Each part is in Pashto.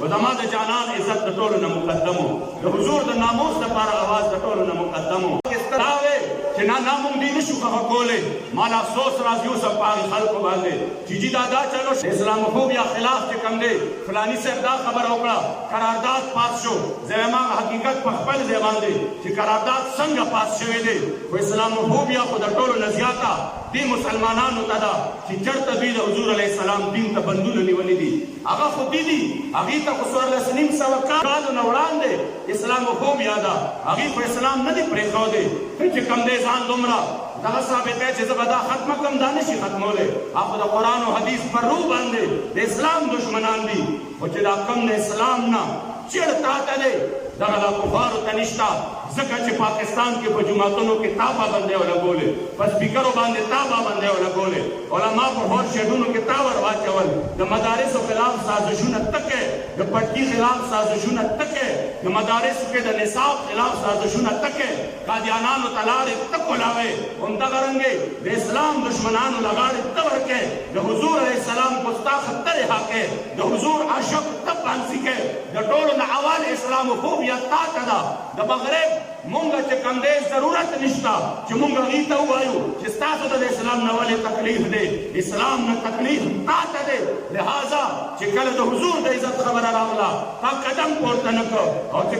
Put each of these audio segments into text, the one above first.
ودما د جانان عزت د ټولو نه مقدمو د حضور د ناموس لپاره اواز د ټولو نه مقدمو استراوي چې نه موږ دې نشو کولی مال افسوس راځي اوس په هغه خلکو باندې چې جی دا چلو اسلاموفوبیا خلاف چې کوم دی فلاني صاحب دا خبره وکړه قرارداد پاس شو زما حقیقت په خپل ځای باندې چې قرارداد څنګه پاس شوی دی خو اسلاموفوبیا خو د ټولو نه زیاته دې مسلمانانو ته ده چې چېرته دوی د حضور علیه السلام دین ته بندونه نیولي دي هغه خو دي هغې ته خو 14,500 کالو نه وړاندې اسلاموفوبیا ده هغې خو اسلام نه دی پرېښودی چې کوم دی ځان دومره دغه ثابت دی چې زه به دا ختمه کړم دا نشي ختمولی هغه د قرآن او حدیث پر روح باندې د اسلام دشمنان دي خو چې دا کم د اسلام نه چیړ تا ته دی دغه لا کفارو ته نشته ځکه چې پاکستان کې په جوماتونو کې تا پابندۍ ولګولې په سپیکرو باندې تا پابندۍ ولګولې علما په هور شیډونو کې تا ور واچول د مدارسو خلاف سازشونه تکې د پټکي خلاف سازشونه تکې د مدارسو کې د نصاب خلاف سازشونه تکې قادیانانو ته لارې ته کولاوې همدغه رنګې د اسلام دشمنانو له غاړې ته ورکې د حضور علیه السلام ګستاخه ته رها کې د حضور عاشق ته پانسي کې د ټولو نه اول اسلاموفوبیا تا ته ده د مغرب مونږ چې کوم دی ضرورت نشته چې مونږ هغې ته ووایو چې ستاسو ته د اسلام نه ولې تکلیف دی اسلام نه تکلیف تا ته دی لہذا چې کله د حضور د عزت خبره راغله تا قدم پورته نه کړ او چې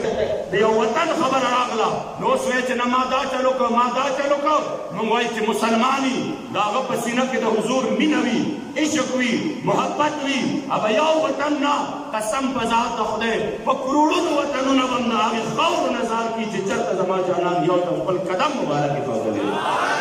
د یو وطن خبره راغله نو اوس وایي چې نه ما دا چلو کړ ما دا چلو کړ مونږ وایي چې مسلماني د هغه په سینه کې د حضور مینه وي عشق وي محبت وي اب یو وطن نه قسم په ذات د خدای په کروڑونو وطنونه به هم د هغې خاورو نظار کړي چې چېرته زما جانان یو ته خپل قدم مبارک ایښودلی